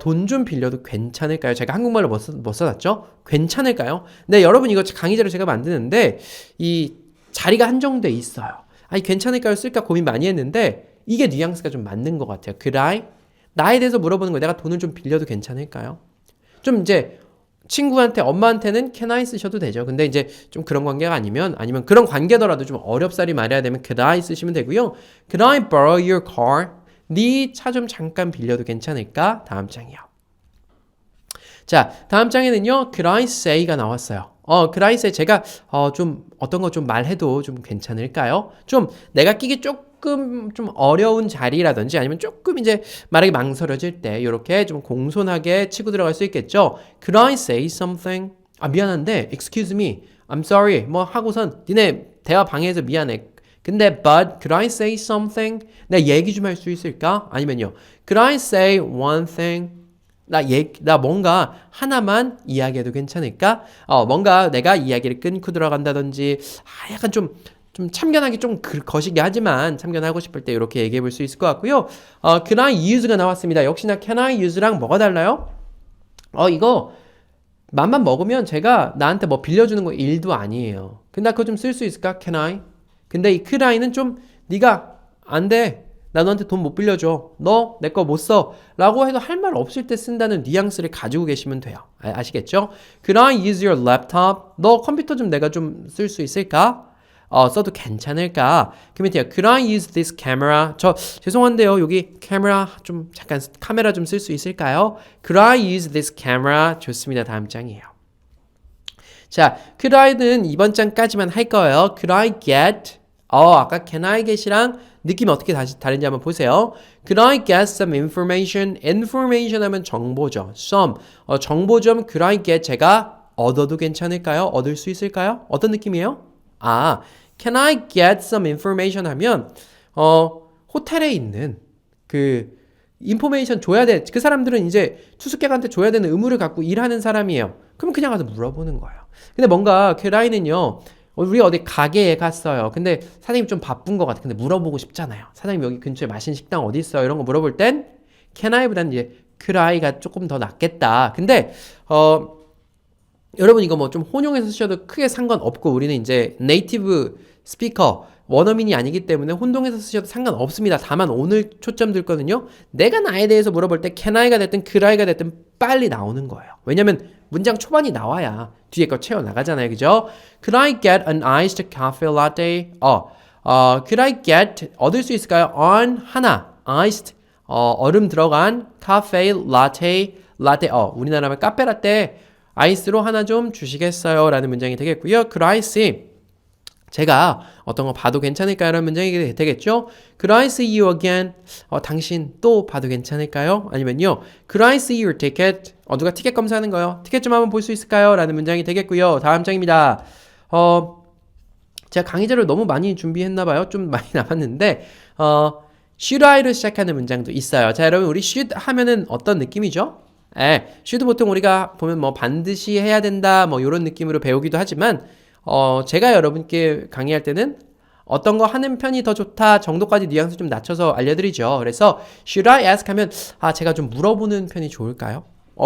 [SPEAKER 1] 돈 좀 빌려도 괜찮을까요? 제가 한국말로 뭐 써놨죠? 괜찮을까요? 네, 여러분 이거 강의자를 제가 만드는데 이 자리가 한정돼 있어요. 아니 괜찮을까요? 쓸까 고민 많이 했는데 이게 뉘앙스가 좀 맞는 것 같아요. Could I? 나에 대해서 물어보는 거예요. 내가 돈을 좀 빌려도 괜찮을까요? 좀 이제 친구한테 엄마한테는 can I 쓰셔도 되죠. 근데 이제 좀 그런 관계가 아니면 그런 관계더라도 좀 어렵사리 말해야 되면 could I 쓰시면 되고요. Could I borrow your car? 네 차 좀 잠깐 빌려도 괜찮을까? 다음 장이요. 자, 다음 장에는요. Could I say가 나왔어요. could I say 제가 좀 어떤 거 좀 말해도 좀 괜찮을까요? 좀 내가 끼기 조금 좀 어려운 자리라든지 아니면 조금 이제 말하기 망설여질 때 이렇게 좀 공손하게 치고 들어갈 수 있겠죠. Could I say something? 미안한데 excuse me, I'm sorry 뭐 하고선 니네 대화 방해해서 미안해. 근데 but could I say something? 내가 얘기 좀 할 수 있을까? 아니면요. Could I say one thing? 나 뭔가 하나만 이야기해도 괜찮을까? 뭔가 내가 이야기를 끊고 들어간다든지, 약간 좀 참견하기 좀 거시기 하지만 참견하고 싶을 때 이렇게 얘기해 볼 수 있을 것 같고요. Can I use가 나왔습니다. 역시나 can I use랑 뭐가 달라요? 이거 맘만 먹으면 제가 나한테 뭐 빌려주는 거 일도 아니에요. 근데 나 그거 좀 쓸 수 있을까? Can I? 근데 이 could I는 좀 네가 안 돼. 나 너한테 돈 못 빌려줘. 너 내 거 못 써. 라고 해도 할 말 없을 때 쓴다는 뉘앙스를 가지고 계시면 돼요. 아시겠죠? Could I use your laptop? 너 컴퓨터 좀 내가 좀 쓸 수 있을까? 써도 괜찮을까? 그 밑에요. Could I use this camera? 죄송한데요. 여기 카메라 좀 쓸 수 있을까요? Could I use this camera? 좋습니다. 다음 장이에요. 자, could I는 이번 장까지만 할 거예요. Could I get? 아까 can I get이랑 느낌이 어떻게 다른지 한번 보세요. Could I get some information? Information 하면 정보죠. Some. 정보 좀 could I get 제가 얻어도 괜찮을까요? 얻을 수 있을까요? 어떤 느낌이에요? Can I get some information 하면 호텔에 있는 그 인포메이션 줘야 돼. 그 사람들은 이제 투숙객한테 줘야 되는 의무를 갖고 일하는 사람이에요. 그럼 그냥 가서 물어보는 거예요. 근데 뭔가 could I는요. 우리 어디 가게에 갔어요. 근데 사장님 좀 바쁜 것 같아. 근데 물어보고 싶잖아요. 사장님 여기 근처에 맛있는 식당 어디 있어요? 이런 거 물어볼 땐 can I보다는 이제 could I가 조금 더 낫겠다. 근데 여러분 이거 뭐 좀 혼용해서 쓰셔도 크게 상관없고 우리는 이제 네이티브 스피커 원어민이 아니기 때문에 혼동해서 쓰셔도 상관없습니다. 다만 오늘 초점 들 거는요. 내가 나에 대해서 물어볼 때 can I가 됐든 could I가 됐든 빨리 나오는 거예요. 왜냐면 문장 초반이 나와야 뒤에 거 채워나가잖아요. 그죠? Could I get an iced coffee latte? Could I get 얻을 수 있을까요? on 하나 iced 얼음 들어간 cafe latte 우리나라면 카페라떼 아이스로 하나 좀 주시겠어요? 라는 문장이 되겠고요. Could I see? 제가 어떤 거 봐도 괜찮을까요? 라는 문장이 되겠죠? Could I see you again? 당신 또 봐도 괜찮을까요? 아니면요. Could I see your ticket? 누가 티켓 검사하는 거요? 티켓 좀 한번 볼 수 있을까요? 라는 문장이 되겠고요. 다음 장입니다. 제가 강의 자료를 너무 많이 준비했나봐요. 좀 많이 남았는데 should I로 시작하는 문장도 있어요. 자, 여러분 우리 should 하면은 어떤 느낌이죠? should 보통 우리가 보면 뭐 반드시 해야 된다 뭐 이런 느낌으로 배우기도 하지만 제가 여러분께 강의할 때는 어떤 거 하는 편이 더 좋다 정도까지 뉘앙스 좀 낮춰서 알려드리죠. 그래서 should I ask 하면 제가 좀 물어보는 편이 좋을까요?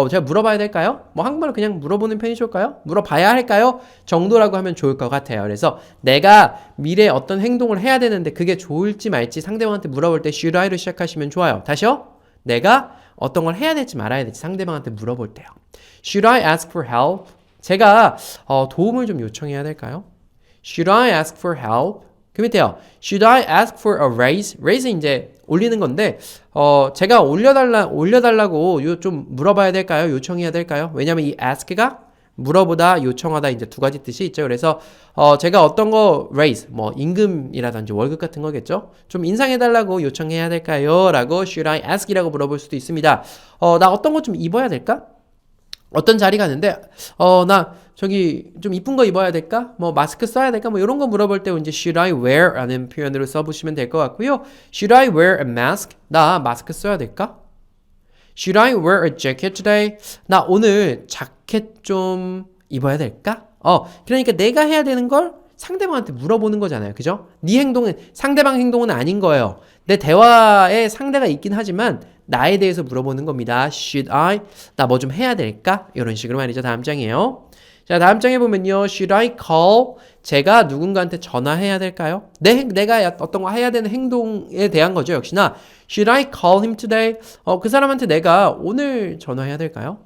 [SPEAKER 1] 제가 물어봐야 될까요? 뭐 한국말로 그냥 물어보는 편이 좋을까요? 물어봐야 할까요? 정도라고 하면 좋을 것 같아요. 그래서 내가 미래에 어떤 행동을 해야 되는데 그게 좋을지 말지 상대방한테 물어볼 때 should I로 시작하시면 좋아요. 다시요? 내가 어떤 걸 해야 될지 말아야 될지 상대방한테 물어볼 때요. Should I ask for help? 제가 도움을 좀 요청해야 될까요? Should I ask for help? 그 밑에요. Should I ask for a raise? raise는 이제 올리는 건데 제가 올려달라고 좀 물어봐야 될까요? 요청해야 될까요? 왜냐면 이 ask가 물어보다 요청하다 이제 두 가지 뜻이 있죠. 그래서 제가 어떤 거 raise 뭐 임금이라든지 월급 같은 거겠죠. 좀 인상해달라고 요청해야 될까요? 라고 should I ask이라고 물어볼 수도 있습니다. 나 어떤 거 좀 입어야 될까? 어떤 자리 가는데 나 저기 좀 이쁜 거 입어야 될까? 뭐 마스크 써야 될까? 뭐 이런 거 물어볼 때 이제 should I wear 라는 표현으로 써보시면 될 것 같고요. Should I wear a mask? 나 마스크 써야 될까? Should I wear a jacket today? 나 오늘 자켓 좀 입어야 될까? 그러니까 내가 해야 되는 걸 상대방한테 물어보는 거잖아요. 그죠? 네 행동은 상대방 행동은 아닌 거예요. 내 대화에 상대가 있긴 하지만 나에 대해서 물어보는 겁니다. Should I? 나 뭐 좀 해야 될까? 이런 식으로 말이죠. 다음 장이에요. 자, 다음 장에 보면요. Should I call? 제가 누군가한테 전화해야 될까요? 내가 어떤 거 해야 되는 행동에 대한 거죠. 역시나 Should I call him today? 그 사람한테 내가 오늘 전화해야 될까요?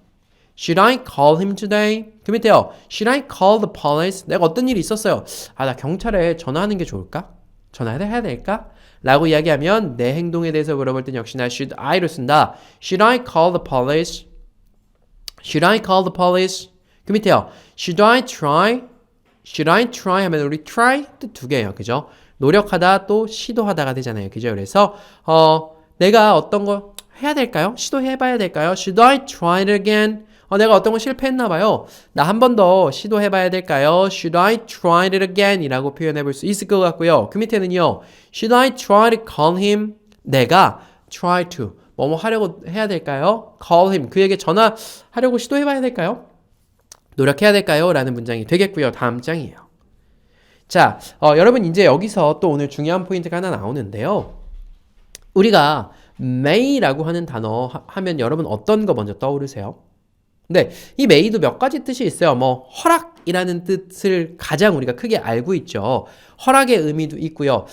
[SPEAKER 1] Should I call him today? 그 밑에요. Should I call the police? 내가 어떤 일이 있었어요. 나 경찰에 전화하는 게 좋을까? 전화해야 될까? 라고 이야기하면 내 행동에 대해서 물어볼 땐 역시나 should I로 쓴다. Should I call the police? Should I call the police? 그 밑에요. Should I try? Should I try? 하면 우리 try 뜻 두 개예요. 그죠? 노력하다 또 시도하다가 되잖아요. 그죠? 그래서 내가 어떤 거 해야 될까요? 시도해봐야 될까요? Should I try it again? 내가 어떤 거 실패했나 봐요. 나 한 번 더 시도해봐야 될까요? Should I try it again? 이라고 표현해볼 수 있을 것 같고요. 그 밑에는요. Should I try to call him? 내가 try to 뭐뭐 하려고 해야 될까요? Call him. 그에게 전화하려고 시도해봐야 될까요? 노력해야 될까요? 라는 문장이 되겠고요. 다음 장이에요. 자, 여러분 이제 여기서 또 오늘 중요한 포인트가 하나 나오는데요. 우리가 may라고 하는 단어 하면 여러분 어떤 거 먼저 떠오르세요? 네, 이 may도 몇 가지 뜻이 있어요. 뭐 허락이라는 뜻을 가장 우리가 크게 알고 있죠. 허락의 의미도 있고요.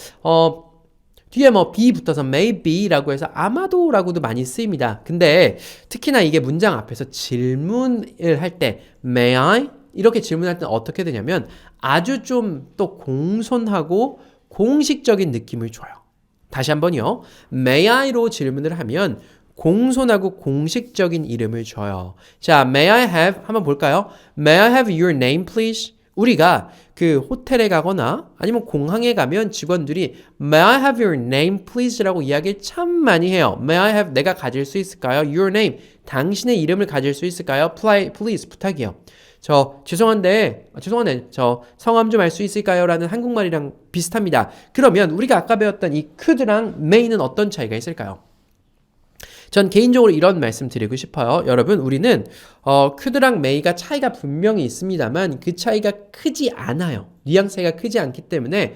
[SPEAKER 1] 뒤에 뭐 be 붙어서 maybe라고 해서 아마도라고도 많이 쓰입니다. 근데 특히나 이게 문장 앞에서 질문을 할 때 may I? 이렇게 질문할 때는 어떻게 되냐면 아주 좀 또 공손하고 공식적인 느낌을 줘요. 다시 한번요. may I로 질문을 하면 공손하고 공식적인 이름을 줘요. 자, may I have? 한번 볼까요? May I have your name, please? 우리가 그 호텔에 가거나 아니면 공항에 가면 직원들이 May I have your name, please? 라고 이야기를 참 많이 해요. May I have? 내가 가질 수 있을까요? Your name. 당신의 이름을 가질 수 있을까요? Please. 부탁이요. 죄송한데, 저 성함 좀 알 수 있을까요? 라는 한국말이랑 비슷합니다. 그러면 우리가 아까 배웠던 이 could랑 may는 어떤 차이가 있을까요? 전 개인적으로 이런 말씀 드리고 싶어요. 여러분, 우리는 could랑 may가 차이가 분명히 있습니다만 그 차이가 크지 않아요. 뉘앙스가 크지 않기 때문에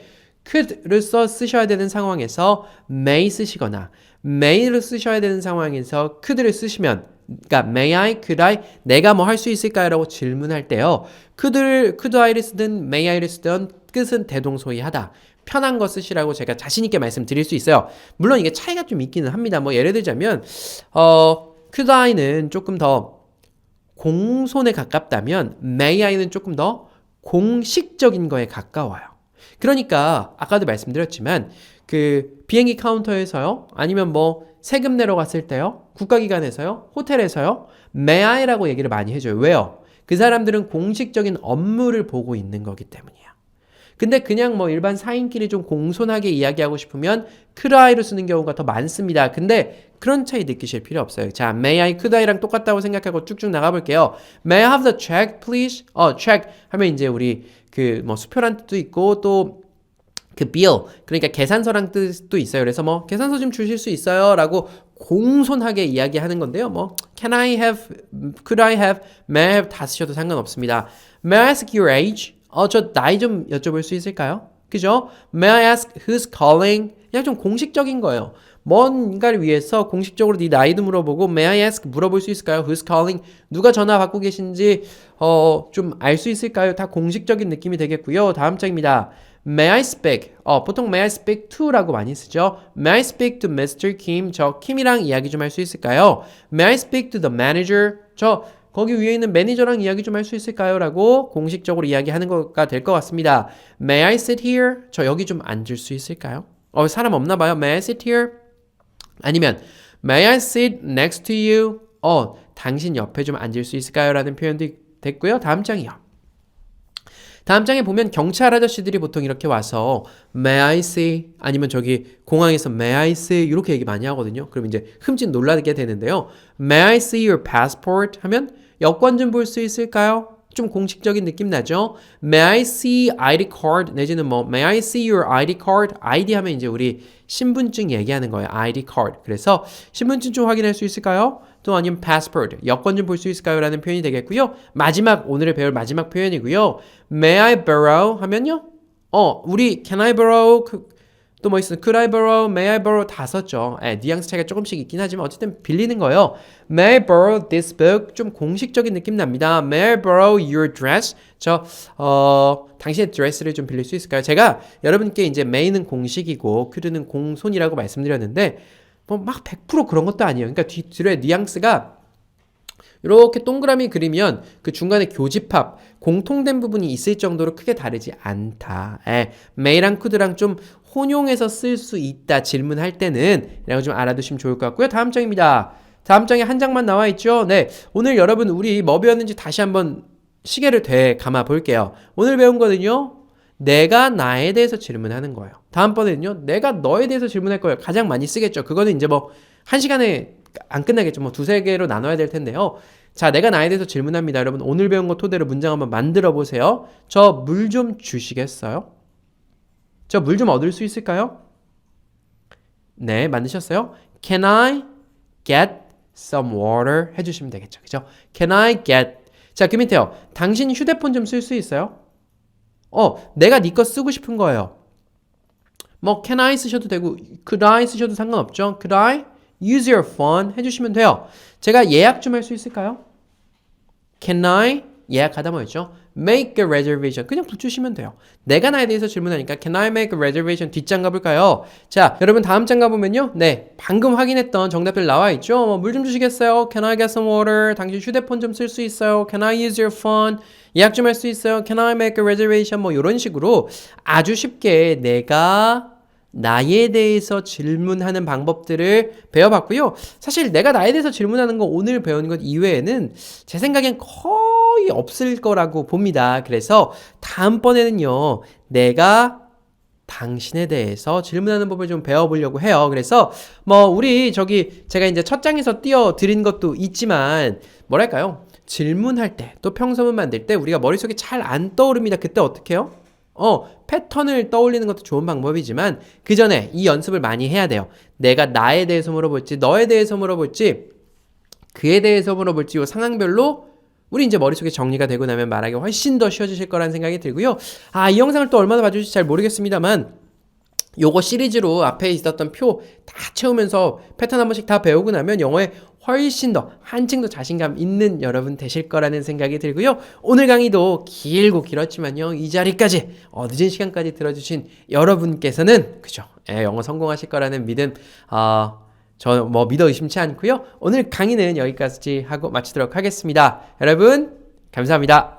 [SPEAKER 1] could를 쓰셔야 되는 상황에서 may 쓰시거나 may를 쓰셔야 되는 상황에서 could를 쓰시면 그러니까 may I, could I, 내가 뭐 할 수 있을까요? 라고 질문할 때요. could I를 쓰든 may I를 쓰든 뜻은 대동소이하다. 편한 거 쓰시라고 제가 자신 있게 말씀드릴 수 있어요. 물론 이게 차이가 좀 있기는 합니다. 뭐 예를 들자면 could I는 조금 더 공손에 가깝다면 may I는 조금 더 공식적인 거에 가까워요. 그러니까 아까도 말씀드렸지만 그 비행기 카운터에서요. 아니면 뭐 세금 내러 갔을 때요. 국가기관에서요. 호텔에서요. may I라고 얘기를 많이 해줘요. 왜요? 그 사람들은 공식적인 업무를 보고 있는 거기 때문이에요. 근데 그냥 뭐 일반 사인끼리 좀 공손하게 이야기하고 싶으면 could I로 쓰는 경우가 더 많습니다. 근데 그런 차이 느끼실 필요 없어요. 자, may I, could I랑 똑같다고 생각하고 쭉쭉 나가볼게요. May I have the check, please? check 하면 이제 우리 그 뭐 수표란 뜻도 있고 또 그 bill, 그러니까 계산서랑 뜻도 있어요. 그래서 뭐 계산서 좀 주실 수 있어요? 라고 공손하게 이야기하는 건데요. 뭐 can I have, could I have, may I have 다 쓰셔도 상관없습니다. May I ask your age? 저 나이 좀 여쭤볼 수 있을까요? 그죠? May I ask who's calling? 그냥 좀 공식적인 거예요. 뭔가를 위해서 공식적으로 네 나이도 물어보고 May I ask 물어볼 수 있을까요? Who's calling? 누가 전화 받고 계신지 좀 알 수 있을까요? 다 공식적인 느낌이 되겠고요. 다음 장입니다. May I speak? 보통 May I speak to라고 많이 쓰죠. May I speak to Mr. Kim? 저 킴이랑 이야기 좀 할 수 있을까요? May I speak to the manager? 저 거기 위에 있는 매니저랑 이야기 좀 할 수 있을까요? 라고 공식적으로 이야기하는 거가 될 것 같습니다. May I sit here? 저 여기 좀 앉을 수 있을까요? 사람 없나 봐요. May I sit here? 아니면 May I sit next to you? 당신 옆에 좀 앉을 수 있을까요? 라는 표현도 됐고요. 다음 장이요. 다음 장에 보면 경찰 아저씨들이 보통 이렇게 와서 May I see? 아니면 저기 공항에서 May I see? 이렇게 얘기 많이 하거든요. 그럼 이제 흠칫 놀라게 되는데요. May I see your passport? 하면 여권 좀 볼 수 있을까요? 좀 공식적인 느낌 나죠? May I see ID card? 내지는 뭐 May I see your ID card? ID 하면 이제 우리 신분증 얘기하는 거예요. ID card. 그래서 신분증 좀 확인할 수 있을까요? 또 아니면 passport, 여권 좀 볼 수 있을까요? 라는 표현이 되겠고요. 오늘을 배울 마지막 표현이고요. May I borrow? 하면요. 우리 can I borrow 또 뭐 있어? could I borrow, may I borrow 다 썼죠. 뉘앙스 차이가 조금씩 있긴 하지만 어쨌든 빌리는 거예요. May I borrow this book? 좀 공식적인 느낌 납니다. May I borrow your dress? 당신의 드레스를 좀 빌릴 수 있을까요? 제가 여러분께 이제 may는 공식이고 could는 공손이라고 말씀드렸는데 뭐 막 100% 그런 것도 아니에요. 그러니까 뒤에 뉘앙스가 이렇게 동그라미 그리면 그 중간에 교집합, 공통된 부분이 있을 정도로 크게 다르지 않다. may랑 could랑 좀 혼용해서 쓸 수 있다. 질문할 때는 이라고 좀 알아두시면 좋을 것 같고요. 다음 장입니다. 다음 장에 한 장만 나와 있죠. 네, 오늘 여러분 우리 뭐 배웠는지 다시 한번 시계를 되감아 볼게요. 오늘 배운 거는요. 내가 나에 대해서 질문하는 거예요. 다음번에는요. 내가 너에 대해서 질문할 거예요. 가장 많이 쓰겠죠. 그거는 이제 뭐 한 시간에 안 끝나겠죠. 뭐 두세 개로 나눠야 될 텐데요. 자, 내가 나에 대해서 질문합니다. 여러분 오늘 배운 거 토대로 문장 한번 만들어 보세요. 저 물 좀 주시겠어요? 저 물 좀 얻을 수 있을까요? 네, 만드셨어요? Can I get some water? 해주시면 되겠죠. 그죠? Can I get? 자, 그 밑에요. 당신 휴대폰 좀 쓸 수 있어요? 내가 네 거 쓰고 싶은 거예요. 뭐 can I 쓰셔도 되고 could I 쓰셔도 상관없죠. Could I use your phone? 해주시면 돼요. 제가 예약 좀 할 수 있을까요? Can I 예약하다 뭐였죠? Make a reservation. 그냥 붙이시면 돼요. 내가 나에 대해서 질문하니까 Can I make a reservation? 뒷장 가볼까요? 자, 여러분 다음 장 가보면요. 네, 방금 확인했던 정답들 나와 있죠. 물 좀 주시겠어요? Can I get some water? 당신 휴대폰 좀 쓸 수 있어요? Can I use your phone? 예약 좀 할 수 있어요? Can I make a reservation? 뭐 이런 식으로 아주 쉽게 내가 나에 대해서 질문하는 방법들을 배워봤고요. 사실 내가 나에 대해서 질문하는 거 오늘 배운 것 이외에는 제 생각엔 거의 없을 거라고 봅니다. 그래서 다음번에는요. 내가 당신에 대해서 질문하는 법을 좀 배워보려고 해요. 그래서 뭐 우리 제가 이제 첫 장에서 띄워드린 것도 있지만 뭐랄까요? 질문할 때 또 평소문 만들 때 우리가 머릿속에 잘 안 떠오릅니다. 그때 어떻게 해요? 패턴을 떠올리는 것도 좋은 방법이지만 그 전에 이 연습을 많이 해야 돼요. 내가 나에 대해서 물어볼지 너에 대해서 물어볼지 그에 대해서 물어볼지 이 상황별로 우리 이제 머릿속에 정리가 되고 나면 말하기 훨씬 더 쉬워지실 거라는 생각이 들고요. 이 영상을 또 얼마나 봐주실지 잘 모르겠습니다만 요거 시리즈로 앞에 있었던 표 다 채우면서 패턴 한 번씩 다 배우고 나면 영어에 훨씬 더 한층 더 자신감 있는 여러분 되실 거라는 생각이 들고요. 오늘 강의도 길고 길었지만요. 이 자리까지 늦은 시간까지 들어주신 여러분께서는 그죠? 영어 성공하실 거라는 믿음 저 뭐 믿어 의심치 않고요. 오늘 강의는 여기까지 하고 마치도록 하겠습니다. 여러분 감사합니다.